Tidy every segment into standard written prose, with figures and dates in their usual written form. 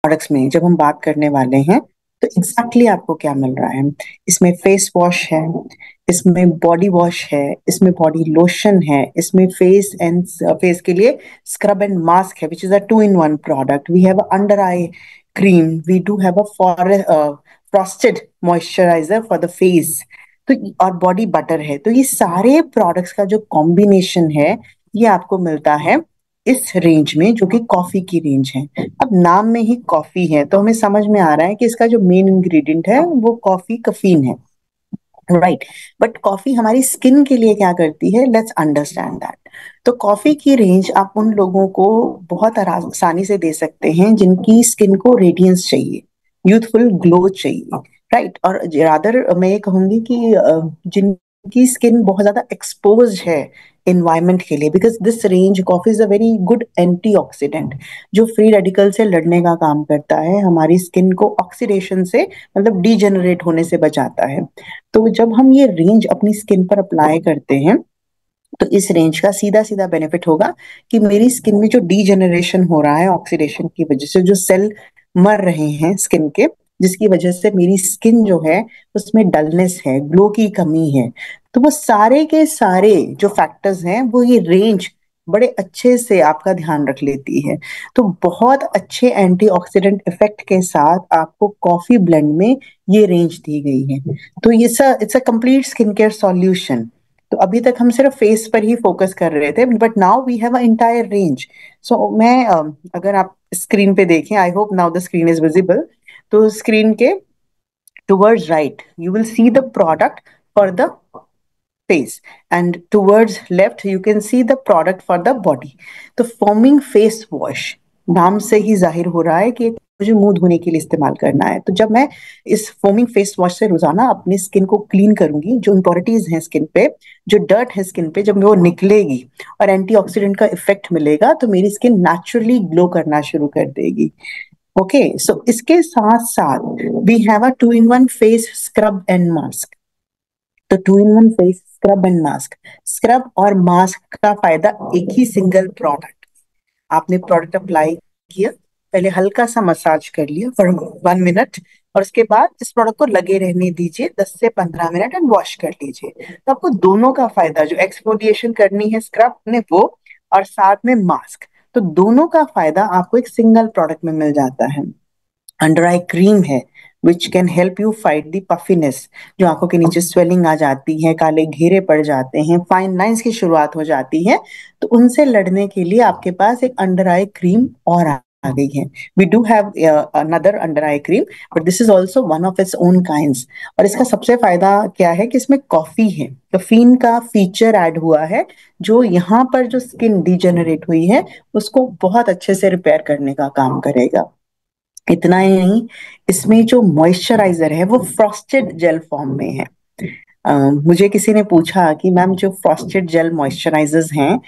Products में जब हम बात करने वाले हैं तो एग्जैक्टली आपको क्या मिल रहा है। इसमें फेस वॉश है, इसमें बॉडी वॉश है, इसमें बॉडी लोशन है, इसमें फेस के लिए स्क्रब एंड मास्क है which is a two in one product. We have under eye cream, we do have a frosted moisturiser for the face, तो और बॉडी बटर है। तो ये सारे प्रोडक्ट्स का जो कॉम्बिनेशन है ये आपको मिलता है इस रेंज में, जो कि कॉफी की रेंज है। अब नाम में ही कॉफी है तो हमें समझ में आ रहा है कि इसका जो मेन इंग्रेडिएंट है वो कॉफी कफीन है, राइट। बट कॉफी हमारी स्किन के लिए क्या करती है, लेट्स अंडरस्टैंड दैट। तो कॉफी की रेंज आप उन लोगों को बहुत आसानी से दे सकते हैं जिनकी स्किन को रेडियंस चाहिए, यूथफुल ग्लो चाहिए, राइट। और रादर मैं ये कहूंगी कि जिनकी स्किन बहुत ज्यादा एक्सपोज है इन्वायरमेंट के लिए, because this range coffee is a very good antioxidant जो फ्री रेडिकल से लड़ने का काम करता है, हमारी स्किन को ऑक्सीडेशन से मतलब डीजेनरेट होने से बचाता है। तो जब हम ये रेंज अपनी स्किन पर अप्लाई करते हैं तो इस रेंज का सीधा सीधा बेनिफिट होगा कि मेरी स्किन में जो डीजेनरेशन हो रहा है ऑक्सीडेशन की वजह से, जो सेल मर रहे हैं स्किन के, जिसकी वजह से मेरी स्किन जो है उसमें डलनेस है, ग्लो की कमी है, तो वो सारे के सारे जो फैक्टर्स हैं वो ये रेंज बड़े अच्छे से आपका ध्यान रख लेती है। तो बहुत अच्छे एंटीऑक्सीडेंट इफेक्ट के साथ आपको कॉफी ब्लेंड में ये रेंज दी गई है। तो ये it's a complete skin care solution. तो अभी तक हम सिर्फ फेस पर ही फोकस कर रहे थे, but now we have a entire range. So मैं अगर आप स्क्रीन पे देखें, I hope now the screen is visible. तो स्क्रीन के towards right you will see the product for the face, and towards left you can see the product for the body। तो foaming face wash नाम से ही जाहिर हो रहा है कि मुझे मुंह धोने के लिए इस्तेमाल करना है। तो जब मैं इस फोमिंग फेस वॉश से रोजाना अपनी स्किन को क्लीन करूंगी, जो इम्प्योरिटीज हैं स्किन पे, जो डर्ट है स्किन पे, जब वो निकलेगी और एंटीऑक्सीडेंट का इफेक्ट मिलेगा तो मेरी स्किन नेचुरली ग्लो करना शुरू कर देगी। ओके, सो इसके साथ साथ we have a two in one face scrub and mask. तो two in one face scrub and mask, scrub और मास्क का फायदा एक ही सिंगल प्रोडक्ट। आपने प्रोडक्ट अप्लाई किया, पहले हल्का सा मसाज कर लिया फॉर 1 मिनट, और उसके बाद इस प्रोडक्ट को लगे रहने दीजिए 10 से 15 मिनट एंड वॉश कर लीजिए। तो आपको दोनों का फायदा, जो एक्सफोलिएशन करनी है स्क्रब ने वो, और साथ में मास्क, तो दोनों का फायदा आपको एक सिंगल प्रोडक्ट में मिल जाता है। अंडर आई क्रीम है which can help you fight the puffiness, जो आंखों के नीचे स्वेलिंग आ जाती है, काले घेरे पड़ जाते हैं, फाइन लाइंस की शुरुआत हो जाती है, तो उनसे लड़ने के लिए आपके पास एक अंडर आई क्रीम और आ गई है। We do have another under eye cream, but this is also one of its own kinds. और इसका सबसे फायदा क्या है कि इसमें कॉफी है, कफीन का फीचर ऐड हुआ है, जो यहाँ पर जो स्किन डिजेनरेट हुई है उसको बहुत अच्छे से रिपेयर करने का काम करेगा। इतना ही नहीं, इसमें जो मॉइस्चराइजर है वो फ्रॉस्टेड जेल फॉर्म में है। मुझे किसी ने पूछा कि मैम जो फ्रॉस्टेड जेल मॉइस्चराइजर्स हैं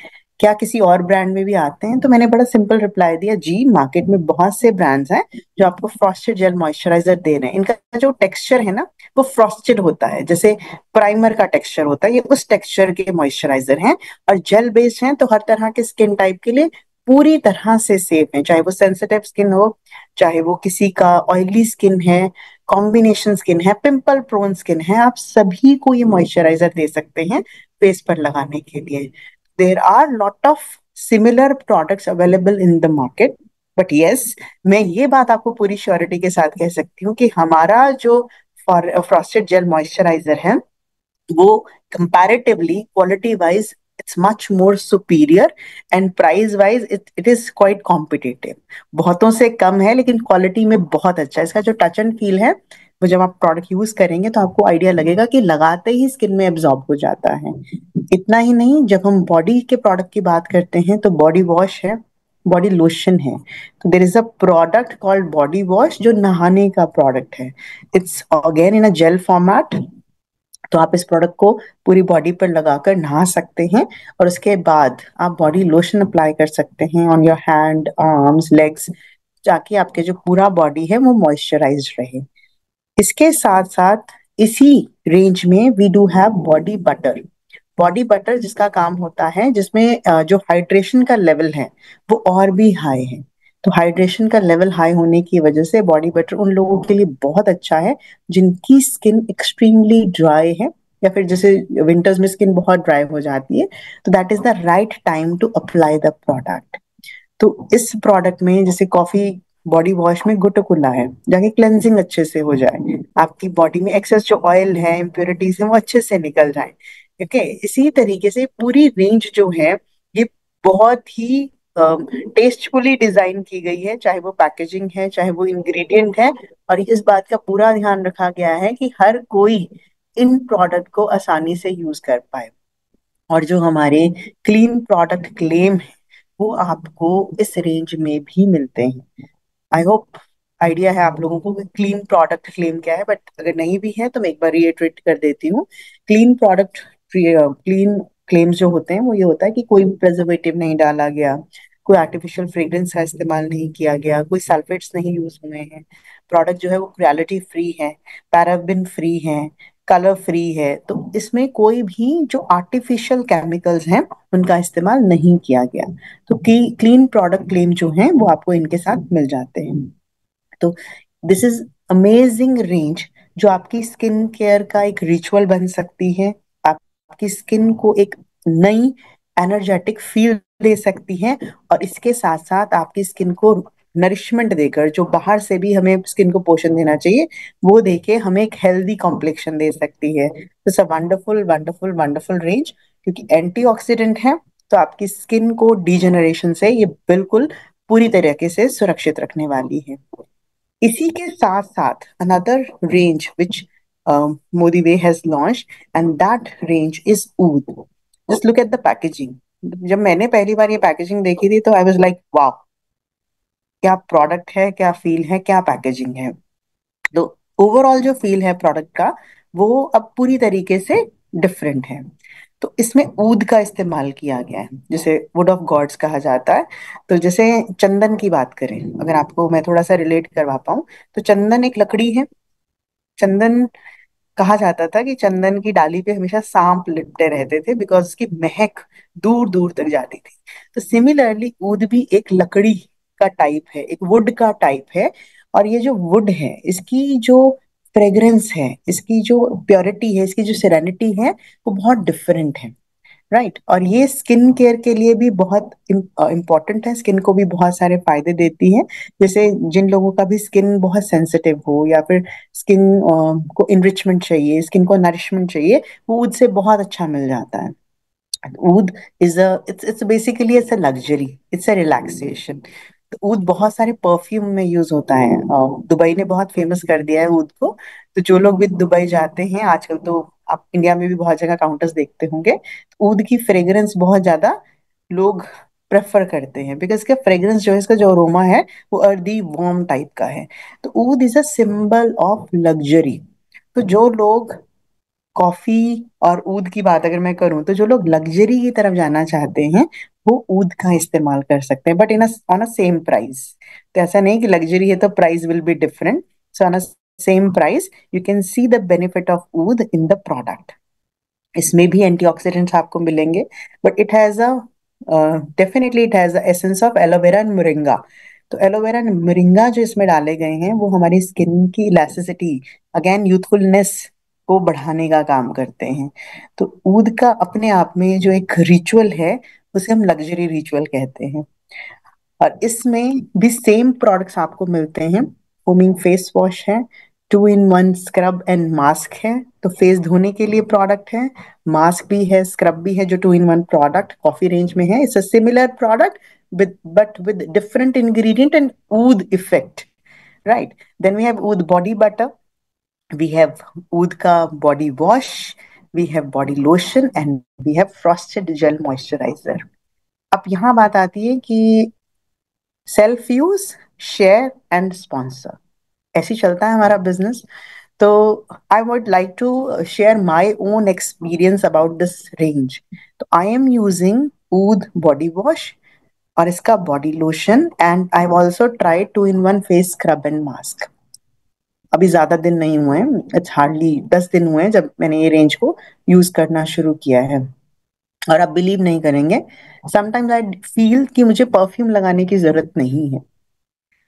क्या किसी और ब्रांड में भी आते हैं, तो मैंने बड़ा सिंपल रिप्लाई दिया, जी मार्केट में बहुत से ब्रांड्स हैं जो आपको फ्रॉस्टेड जेल मॉइस्चराइजर दे रहे हैं। इनका जो टेक्सचर है ना वो फ्रॉस्टेड होता है, जैसे प्राइमर का टेक्सचर होता है, ये उस टेक्सचर के मॉइस्चराइजर हैं और जेल बेस्ड हैं, तो हर तरह के स्किन टाइप के लिए पूरी तरह से सेफ है, चाहे वो सेंसिटिव स्किन हो, चाहे वो किसी का ऑयली स्किन है, कॉम्बिनेशन स्किन है, पिंपल प्रोन स्किन है, आप सभी को ये मॉइस्चराइजर दे सकते हैं फेस पर लगाने के लिए। There are lot of similar products available in the market, but yes, मैं ये बात आपको पूरी श्योरिटी के साथ कह सकती हूँ कि हमारा जो फ्रॉस्टेड जेल मॉइस्चराइजर है वो comparatively quality wise it's much more superior, and price wise it is quite competitive. बहुतों से कम है लेकिन क्वालिटी में बहुत अच्छा है। इसका जो टच एंड फील है वो जब आप प्रोडक्ट यूज करेंगे तो आपको आइडिया लगेगा कि लगाते ही स्किन में एब्जॉर्ब हो जाता है। इतना ही नहीं, जब हम बॉडी के प्रोडक्ट की बात करते हैं तो बॉडी वॉश है, बॉडी लोशन है। तो there is a product called body wash जो नहाने का प्रोडक्ट है। It's again in a gel format, तो आप इस प्रोडक्ट को पूरी बॉडी पर लगाकर नहा सकते हैं, और उसके बाद आप बॉडी लोशन अप्लाई कर सकते हैं on your hand, arms, legs, ताकि आपके जो पूरा बॉडी है वो मॉइस्चराइज्ड रहे। इसके साथ साथ इसी रेंज में we do have body butter. Body butter जिसका काम होता है, जिसमें जो हाइड्रेशन का लेवल है वो और भी हाई है। तो हाइड्रेशन का लेवल हाई होने की वजह से बॉडी बटर उन लोगों के लिए बहुत अच्छा है जिनकी स्किन एक्सट्रीमली ड्राई है, या फिर जैसे विंटर्स में स्किन बहुत ड्राई हो जाती है, तो that is the right time to apply the product. तो इस प्रोडक्ट में जैसे कॉफी बॉडी वॉश में गुटकुला है, जाके क्लेंजिंग अच्छे से हो जाए, आपकी बॉडी में एक्सेस जो ऑयल है, इम्प्योरिटीज है, वो अच्छे से निकल जाए। ओके, इसी तरीके से पूरी रेंज जो है ये बहुत ही टेस्टफुली डिजाइन की गई है, चाहे वो पैकेजिंग है, चाहे वो इंग्रेडिएंट है। और इस बात का पूरा ध्यान रखा गया है कि हर कोई इन प्रोडक्ट को आसानी से यूज कर पाए। और जो हमारे क्लीन प्रोडक्ट क्लेम है वो आपको इस रेंज में भी मिलते हैं। आई होप आइडिया है आप लोगों को कि क्लीन प्रोडक्ट क्लेम क्या है, बट अगर नहीं भी है तो मैं एक बार रिएटरेट कर देती हूँ। क्लीन प्रोडक्ट क्लीन क्लेम्स जो होते हैं वो ये होता है कि कोई प्रिजर्वेटिव नहीं डाला गया, कोई आर्टिफिशियल फ्रेग्रेंस का इस्तेमाल नहीं किया गया, कोई सल्फेट्स नहीं यूज हुए हैं, प्रोडक्ट जो है वो क्वालिटी फ्री है, पैराबिन फ्री है, कलर फ्री है। तो इसमें कोई भी जो आर्टिफिशियल केमिकल्स हैं उनका इस्तेमाल नहीं किया गया। तो क्लीन प्रोडक्ट क्लेम जो है वो आपको इनके साथ मिल जाते हैं। तो दिस इज अमेजिंग रेंज जो आपकी स्किन केयर का एक रिचुअल बन सकती है, आपकी स्किन को एक नई एनर्जेटिक फील दे सकती है, और इसके साथ साथ आपकी स्किन को नरिशमेंट देकर, जो बाहर से भी हमें स्किन को पोषण देना चाहिए वो देके हमें एक हेल्दी कॉम्प्लेक्शन दे सकती है। It's a wonderful wonderful wonderful range, क्योंकि एंटीऑक्सीडेंट है तो आपकी स्किन को डिजेनरेशन से ये बिल्कुल पूरी तरीके से सुरक्षित रखने वाली है। इसी के साथ साथ another range which Modi way has launch, and that range is oud. Just look at the packaging. जब मैंने पहली बार ये पैकेजिंग देखी थी तो आई वाज लाइक वाह, क्या प्रोडक्ट है, क्या फील है, क्या पैकेजिंग है। तो ओवरऑल जो फील है प्रोडक्ट का वो अब पूरी तरीके से डिफरेंट है। तो इसमें ऊद का इस्तेमाल किया गया है, जिसे वुड ऑफ गॉड्स कहा जाता है। तो जैसे चंदन की बात करें, अगर आपको मैं थोड़ा सा रिलेट करवा पाऊँ, तो चंदन एक लकड़ी है। चंदन, कहा जाता था कि चंदन की डाली पे हमेशा सांप लिपटे रहते थे बिकॉज उसकी महक दूर दूर तक जाती थी। तो सिमिलरली ऊद भी एक लकड़ी का टाइप है, एक वुड का टाइप है। और ये जो वुड है इसकी जो फ्रेग्रेंस है, इसकी जो प्योरिटी है, इसकी जो सेरेनिटी है वो बहुत डिफरेंट है। राइट, और ये स्किन केयर के लिए भी बहुत इम्पोर्टेंट है, स्किन को भी बहुत सारे फायदे देती है। जैसे जिन लोगों का भी स्किन बहुत सेंसिटिव हो, या फिर स्किन को इनरिचमेंट चाहिए, स्किन को नरिशमेंट चाहिए, वो उससे बहुत अच्छा मिल जाता है। Oud is a it's basically it's a luxury, it's a relaxation. तो ऊद बहुत सारे परफ्यूम में यूज होता है, दुबई ने बहुत फेमस कर दिया है ऊद को। तो जो लोग भी दुबई जाते हैं आजकल, तो आप इंडिया में भी बहुत जगह काउंटर्स देखते होंगे, तो ऊद की फ्रेग्रेंस बहुत ज्यादा लोग प्रेफर करते हैं, बिकॉज इसका फ्रेग्रेंस जो है, इसका जो अरोमा है वो अर्दी वार्म टाइप का है। तो oud is a symbol of luxury. तो जो लोग कॉफी और ऊद की बात अगर मैं करूं, तो जो लोग लग्जरी की तरफ जाना चाहते हैं वो ऊद का इस्तेमाल कर सकते हैं, but in on a same price. तो ऐसा नहीं कि लग्जरी है तो price will be different. So on a same price you can see the benefit of oud in the product. इसमें भी एंटीऑक्सीडेंट्स आपको मिलेंगे, but it has a definitely it has the essence of aloe vera and moringa. तो aloe vera and moringa जो इसमें डाले गए हैं वो हमारी स्किन की इलास्टिसिटी, अगेन यूथफुलनेस को बढ़ाने का काम करते हैं। तो ऊद का अपने आप में जो एक रिचुअल है उसे हम लग्जरी रिचुअल कहते हैं। और इसमें भी सेम प्रोडक्ट्स आपको मिलते हैं। फोमिंग फेस वॉश है, 2 in 1 स्क्रब एंड मास्क है। तो फेस धोने के लिए प्रोडक्ट है, मास्क भी है, स्क्रब भी है, जो 2 in 1 प्रोडक्ट कॉफी रेंज में है। It's a similar product with but with different ingredient and oud effect, right? Then we have oud body butter, we have oud ka body wash, we have body lotion, and we have frosted gel moisturizer. अब यहाँ बात आती है कि self use, share and sponsor, ऐसे चलता है हमारा बिजनेस। तो I would like to share my own experience about this range. तो I am using oud body wash और इसका body lotion, and I also try 2 in 1 face scrub and mask. अभी ज्यादा दिन नहीं हुए हैं, इट्स हार्डली 10 दिन हुए हैं जब मैंने ये रेंज को यूज करना शुरू किया है। और आप बिलीव नहीं करेंगे, समटाइम्स आई फील कि मुझे परफ्यूम लगाने की जरूरत नहीं है।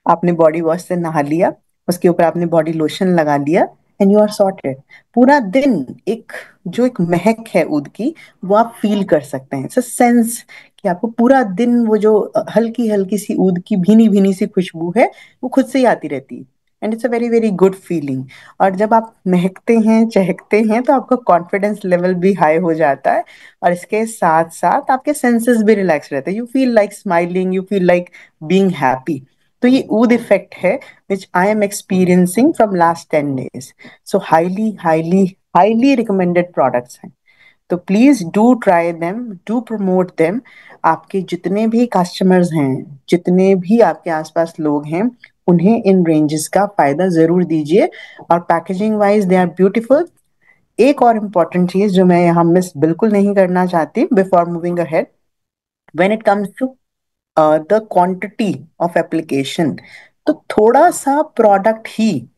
आपने बॉडी वॉश से नहा लिया, उसके ऊपर आपने बॉडी लोशन लगा लिया, एंड यू आर सॉर्टेड। पूरा दिन एक जो एक महक है ऊद की, वो आप फील कर सकते हैं। इट्स अ सेंस कि आपको पूरा दिन वो जो हल्की हल्की सी ऊद की भीनी भीनी सी खुशबू है, वो खुद से ही आती रहती है। And it's a very very good feeling. और जब आप महकते हैं, चहकते हैं, तो आपका कॉन्फिडेंस लेवल भी हाई हो जाता है। और इसके साथ साथ आपके सेंसेस भी रिलैक्स रहते हैं। You feel like smiling, you feel like being happy. तो ये ऊद इफेक्ट है which I am experiencing from last 10 days. So highly, highly, highly recommended products हैं। तो please do try them, do promote them. आपके जितने भी कस्टमर्स हैं, जितने भी आपके आसपास लोग हैं, उन्हें इन रेंजेस का फायदा जरूर दीजिए। और packaging wise they are beautiful. एक और इम्पॉर्टेंट चीज जो मैं यहाँ मिस बिल्कुल नहीं करना चाहती before moving ahead, when it comes to the quantity of application, तो थोड़ा सा प्रोडक्ट ही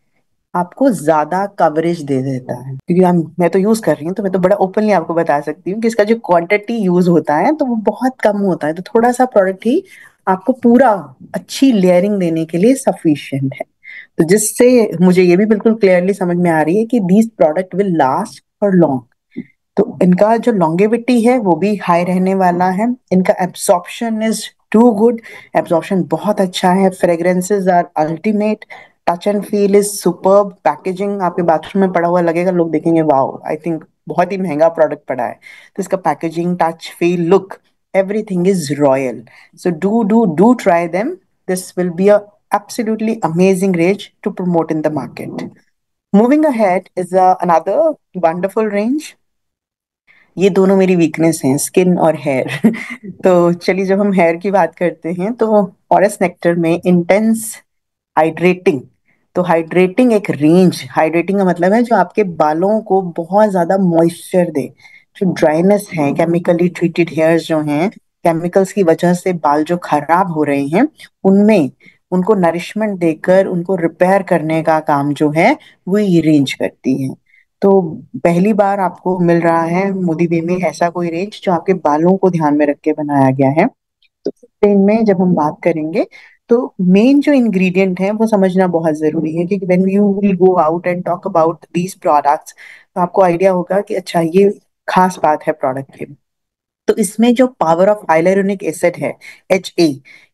आपको ज्यादा कवरेज दे देता है। क्योंकि मैं तो यूज कर रही हूँ, तो मैं तो बड़ा ओपनली आपको बता सकती हूँ कि इसका जो क्वांटिटी यूज होता है तो वो बहुत कम होता है। तो थोड़ा सा प्रोडक्ट ही आपको पूरा अच्छी लेयरिंग देने के लिए सफिशिएंट है। तो जिससे मुझे ये भी बिल्कुल क्लियरली समझ में आ रही है कि these product will last for long. तो इनका जो लॉन्गेविटी है वो भी हाई रहने वाला है। इनका absorption is too good, absorption बहुत अच्छा है। Fragrances are ultimate, touch and feel is superb. Packaging आपके बाथरूम में पड़ा हुआ लगेगा, लोग देखेंगे वाओ, आई थिंक बहुत ही महंगा प्रोडक्ट पड़ा है। तो इसका packaging, touch, feel, look, everything is royal. So do try them. This will be a absolutely amazing range to promote in the market. Moving ahead is another wonderful range. ये दोनों मेरी weakness हैं, skin और hair. तो चलिए, जब हम hair की बात करते हैं तो फॉरेस्ट नेक्टर में इंटेंस हाइड्रेटिंग, तो हाइड्रेटिंग एक रेंज, हाइड्रेटिंग का मतलब है जो आपके बालों को बहुत ज्यादा मॉइस्चर दे। जो ड्राइनेस है, केमिकली ट्रीटेड हेयर्स जो हैं, केमिकल्स की वजह से बाल जो खराब हो रहे हैं, उनमें उनको नरिशमेंट देकर उनको रिपेयर करने का काम जो है वो ये रेंज करती है। तो पहली बार आपको मिल रहा है मोदी वे में ऐसा कोई रेंज जो आपके बालों को ध्यान में रख के बनाया गया है। तो इस रेंज में जब हम बात करेंगे, तो मेन जो इंग्रेडिएंट है वो समझना बहुत जरूरी है। क्योंकि when you will go out and talk about these products, तो आपको आइडिया होगा कि अच्छा ये खास बात है प्रोडक्ट की। तो इसमें जो पावर ऑफ हाइलुरोनिक एसिड है, HA,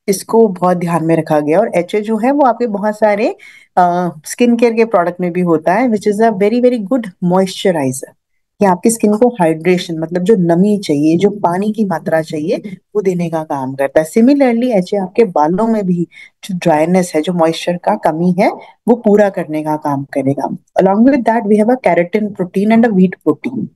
इसको बहुत ध्यान में रखा गया। और HA जो है वो आपके बहुत सारे स्किन केयर के प्रोडक्ट में भी होता है, which is a very very good moisturiser. कि आपकी स्किन को हाइड्रेशन, मतलब जो नमी चाहिए, जो पानी की मात्रा चाहिए, वो देने का काम करता है। सिमिलरली HA आपके बालों में भी जो ड्राइनेस है, जो मॉइस्चर का कमी है, वो पूरा करने का काम करेगा। Along with that we have a keratin protein and a wheat protein.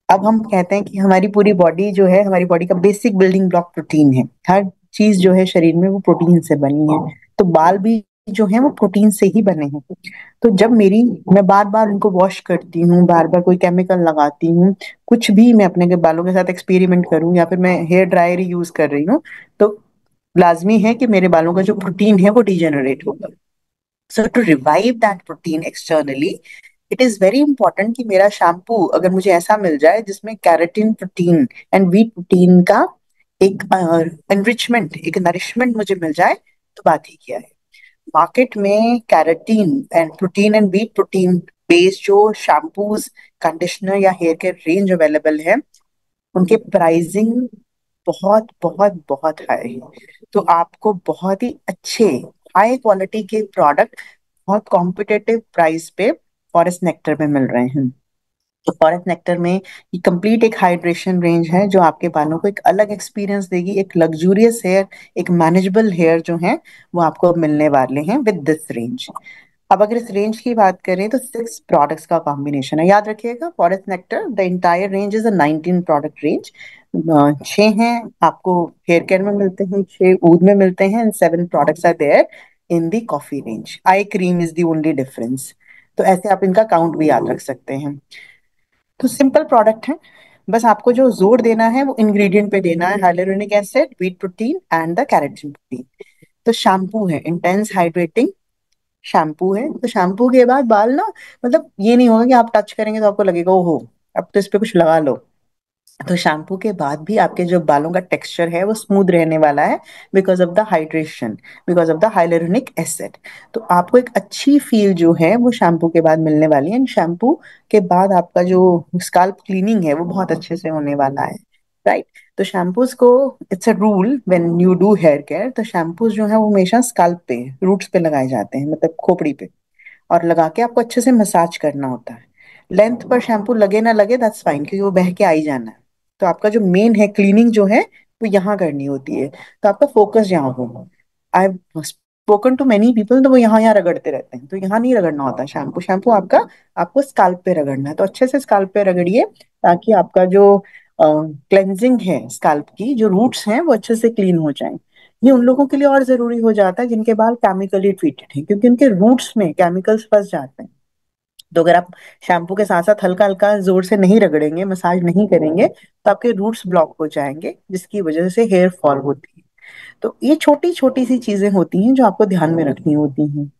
अब हम कहते हैं कि हमारी पूरी बॉडी जो है, हमारी बॉडी का बेसिक बिल्डिंग ब्लॉक प्रोटीन है। हर चीज जो है शरीर में वो प्रोटीन से बनी है। तो बाल भी जो है वो प्रोटीन से ही बने हैं। तो जब मैं बार बार उनको वॉश करती हूँ, बार बार कोई केमिकल लगाती हूँ, कुछ भी मैं अपने के बालों के साथ एक्सपेरिमेंट करूँ, या फिर मैं हेयर ड्रायर ही यूज कर रही हूँ, तो लाजमी है कि मेरे बालों का जो प्रोटीन है वो डिजेनरेट होगा। So to revive that protein externally, it is very important कि मेरा शैम्पू अगर मुझे ऐसा मिल जाए जिसमें keratin protein and wheat protein का एक एनरिचमेंट, एक नरिशमेंट मुझे मिल जाए, तो बात ही क्या है। मार्केट में keratin and protein and wheat protein based जो शैम्पूज, कंडीशनर या हेयर केयर रेंज अवेलेबल है, उनके प्राइसिंग बहुत बहुत बहुत हाई है। तो आपको बहुत ही अच्छे, हाई क्वालिटी के प्रोडक्ट बहुत कॉम्पिटिटिव प्राइस पे फॉरेस्ट नेक्टर में मिल रहे हैं। तो फॉरेस्ट नेक्टर में ये कंप्लीट एक हाइड्रेशन रेंज है जो आपके बालों को एक अलग एक्सपीरियंस देगी। एक लग्जूरियस हेयर, एक मैनेजेबल हेयर जो है वो आपको मिलने वाले हैं विद दिस रेंज। अब अगर इस रेंज की बात करें तो 6 प्रोडक्ट्स का कॉम्बिनेशन है। याद रखिएगा, forest nectar the entire range is a 19 product range. 6 हैं आपको हेयर केयर में मिलते हैं, 6 ऊद में मिलते हैं, and 7 products are there in the coffee range. Eye cream is the only difference. तो ऐसे आप इनका काउंट भी याद रख सकते हैं। तो सिंपल प्रोडक्ट है, बस आपको जो जोर देना है वो इंग्रेडिएंट पे देना है, hyaluronic acid, wheat protein and the carotene protein. तो शैम्पू है इंटेंस हाइड्रेटिंग शैम्पू है। तो शैम्पू के बाद बाल ना, मतलब ये नहीं होगा कि आप टच करेंगे तो आपको लगेगा ओहो अब तो इस पे कुछ लगा लो। तो शैम्पू के बाद भी आपके जो बालों का टेक्सचर है वो स्मूथ रहने वाला है, because of the hydration, because of the hyaluronic acid. तो आपको एक अच्छी फील जो है वो शैम्पू के बाद मिलने वाली है, एंड शैम्पू के बाद आपका जो स्काल्प क्लीनिंग है वो बहुत अच्छे से होने वाला है, राइट। तो शैम्पूज को, it's a rule when you do here care, तो शैम्पूज जो है वो हमेशा स्काल्प पे, रूट्स पे लगाए जाते हैं, मतलब खोपड़ी पे, और लगा के आपको अच्छे से मसाज करना होता है। लेंथ पर शैम्पू लगे ना लगे दैट्स फाइन, क्योंकि वो बह के आ ही जाना है। तो आपका जो मेन है क्लीनिंग जो है वो यहाँ करनी होती है, तो आपका फोकस यहाँ होगा। I spoken to many people, तो वो यहाँ रगड़ते रहते हैं, तो यहाँ नहीं रगड़ना होता शैम्पू। शैम्पू आपका, आपको स्काल्प पे रगड़ना है, तो अच्छे से स्काल्प पे रगड़िए, ताकि आपका जो क्लेंजिंग है स्काल्प की, जो रूट्स हैं वो अच्छे से क्लीन हो जाएं। ये उन लोगों के लिए और जरूरी हो जाता है जिनके बाल केमिकली ट्रीटेड हैं, क्योंकि उनके रूट्स में केमिकल्स फंस जाते हैं। तो अगर आप शैम्पू के साथ साथ हल्का हल्का जोर से नहीं रगड़ेंगे, मसाज नहीं करेंगे, तो आपके रूट्स ब्लॉक हो जाएंगे, जिसकी वजह से हेयर फॉल होती है। तो ये छोटी छोटी सी चीजें होती हैं जो आपको ध्यान में रखनी होती हैं।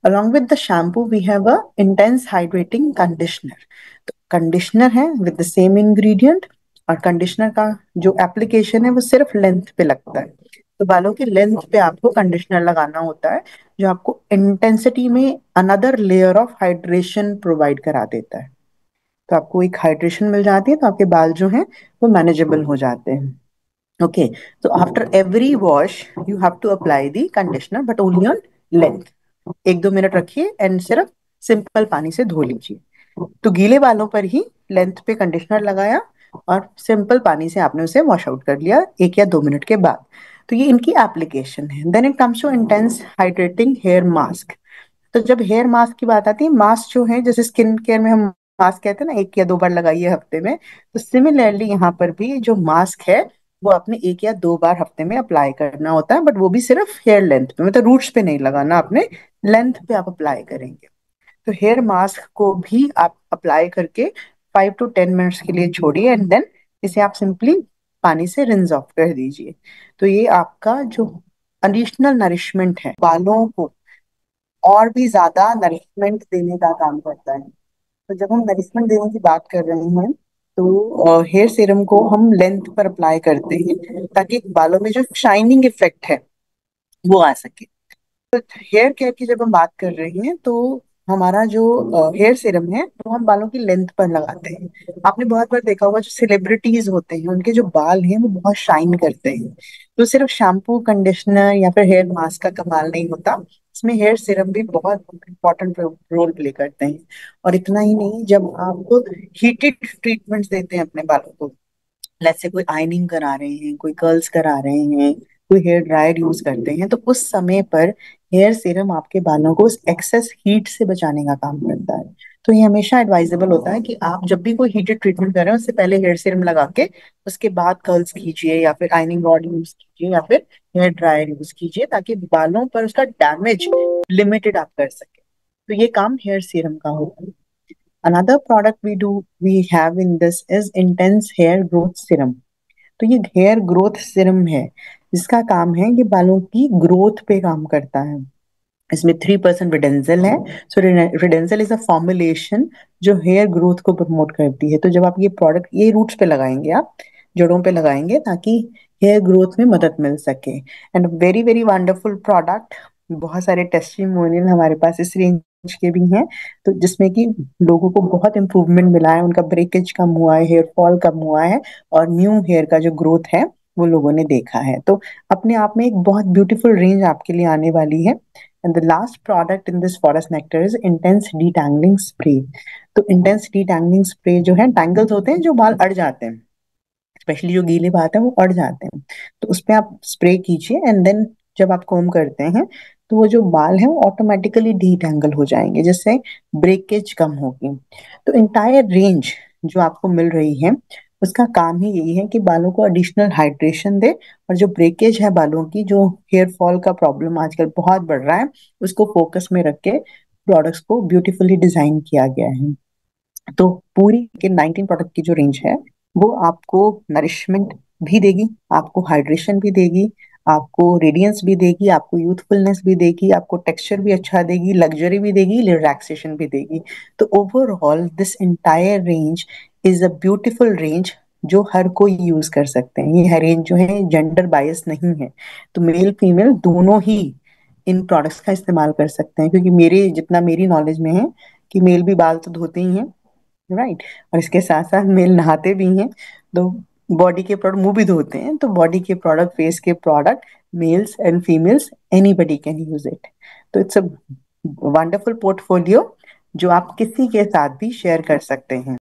Along with the shampoo, we have a intense hydrating conditioner. तो कंडीशनर है विद द सेम इंग्रेडिएंट, और कंडीशनर का जो एप्लीकेशन है वो सिर्फ लेंथ पे लगता है। तो बालों की लेंथ पे आपको कंडीशनर लगाना होता है, जो आपको इंटेंसिटी में another layer of hydration provide करा देता है। तो आपको एक हाइड्रेशन मिल जाती है, तो आपके बाल जो हैं वो मैनेजेबल हो जाते हैं। ओके, तो after every wash you have to apply the conditioner, but only on length. 1-2 minute रखिए एंड सिर्फ सिंपल पानी से धो लीजिए। तो गीले बालों पर ही लेंथ पे कंडीशनर लगाया, और सिंपल पानी से आपने उसे वॉश आउट कर लिया 1 या 2 मिनट के बाद। तो ये इनकी एप्लीकेशन है। Then it comes to intense hydrating hair mask. तो जब हेयर मास्क की बात आती है, मास्क जो है जैसे स्किन केयर में हम मास्क कहते हैं ना, 1 या 2 बार लगाइए हफ्ते में, तो सिमिलरली यहाँ पर भी जो मास्क है वो आपने 1 या 2 बार हफ्ते में अप्लाई करना होता है, बट वो भी सिर्फ हेयर लेंथ पे, मतलब रूट्स पे नहीं लगाना, अपने लेंथ पे आप अप्लाई करेंगे। तो हेयर मास्क को भी आप अप्लाई करके 5 to 10 मिनट्स के लिए छोड़िए, एंड देन इसे आप सिंपली पानी से रिंस ऑफ कर दीजिए। तो ये आपका जो एडिशनल नरिशमेंट है बालों को और भी ज्यादा नरिशमेंट देने का काम करता है। तो जब हम नरिशमेंट देने की बात कर रहे हैं, तो हेयर सीरम को हम लेंथ पर अप्लाई करते हैं, ताकि बालों में जो शाइनिंग इफेक्ट है वो आ सके। हेयर केयर की जब हम बात कर रहे हैं, तो हमारा जो हेयर सीरम है वो हम बालों की लेंथ पर लगाते हैं। आपने बहुत बार देखा होगा, जो सेलिब्रिटीज होते हैं उनके जो बाल हैं वो बहुत शाइन करते हैं। तो सिर्फ शैम्पू, कंडीशनर या फिर हेयर मास्क का कमाल नहीं होता, इसमें हेयर सीरम भी बहुत इंपॉर्टेंट रोल प्ले करते हैं। और इतना ही नहीं, जब आप हीटेड ट्रीटमेंट्स देते हैं अपने बालों को, लेट्स से कोई आयनिंग करा रहे हैं, कोई कर्ल्स करा रहे हैं, कोई हेयर ड्रायर यूज करते हैं, तो उस समय पर हेयर सीरम आपके बालों को उस एक्सेस हीट से बचाने का काम करता है। तो ये हमेशा एडवाइजेबल होता है कि आप जब भी कोई हीटेड ट्रीटमेंट कर रहे हो, उससे पहले हेयर सीरम लगा के उसके बाद कर्ल्स कीजिए, या फिर आयनिंग रॉड यूज कीजिए, या फिर हेयर ड्रायर यूज कीजिए, ताकि बालों पर उसका डैमेज लिमिटेड आप कर सके। तो ये काम हेयर सीरम का होता है। Another product we have in this is intense hair growth serum. तो ये हेयर ग्रोथ सिरम है, जिसका काम है ये बालों की ग्रोथ पे काम करता है। इसमें 3% रिडेंजल है। सो रिडेंजल इज अ फॉर्मुलेशन जो हेयर ग्रोथ को प्रमोट करती है। तो जब आप ये प्रोडक्ट ये रूट्स पे लगाएंगे, आप जड़ों पे लगाएंगे, ताकि हेयर ग्रोथ में मदद मिल सके। And very very wonderful product. बहुत सारे टेस्टिमोनियल हमारे पास इस रेंज के भी हैं, तो जिसमें कि लोगों को बहुत इंप्रूवमेंट मिला है, उनका ब्रेकेज कम हुआ है, हेयर फॉल कम हुआ है, और न्यू हेयर का जो ग्रोथ है वो लोगों ने देखा है। तो अपने आप में एक बहुत ब्यूटीफुल रेंज आपके लिए आने वाली है। And the last product in this forest nectar is intense detangling spray. तो intense detangling spray जो है, tangles होते हैं जो बाल अड़ जाते हैं, स्पेशली जो गीले बात है वो अड़ जाते हैं, तो उस पे आप स्प्रे कीजिए, एंड देन जब आप कोम करते हैं, तो वो जो बाल है वो ऑटोमेटिकली डीटैंगल हो जाएंगे, जिससे ब्रेकेज कम होगी। तो इंटायर रेंज जो आपको मिल रही है, उसका काम ही यही है कि बालों को एडिशनल हाइड्रेशन दे, और जो ब्रेकेज है बालों की, जो हेयर फॉल का प्रॉब्लम आजकल बहुत बढ़ रहा है, उसको फोकस में रख के प्रोडक्ट्स को ब्यूटीफुली डिजाइन किया गया है। तो पूरी के 19 प्रोडक्ट की जो रेंज है, वो आपको नरिशमेंट भी देगी, आपको हाइड्रेशन भी देगी, आपको रेडियंस भी देगी, आपको यूथफुलनेस भी देगी, आपको टेक्सचर भी अच्छा देगी, लग्जरी भी देगी, रिलैक्सेशन भी देगी। तो overall this entire range is a beautiful range जो हर कोई यूज कर सकते हैं। ये हेयर रेंज जो है जेंडर बायस नहीं है, तो मेल फीमेल दोनों ही इन प्रोडक्ट्स का इस्तेमाल कर सकते हैं, क्योंकि मेरे जितना मेरी नॉलेज में है कि मेल भी बाल तो धोते ही हैं, राइट, और इसके साथ साथ मेल नहाते भी हैं, तो बॉडी के प्रोडक्ट मुंह भी धोते हैं, तो बॉडी के प्रोडक्ट, फेस के product, mails and females anybody can use it. तो इट्स अ वंडरफुल पोर्टफोलियो जो आप किसी के साथ भी शेयर कर सकते हैं।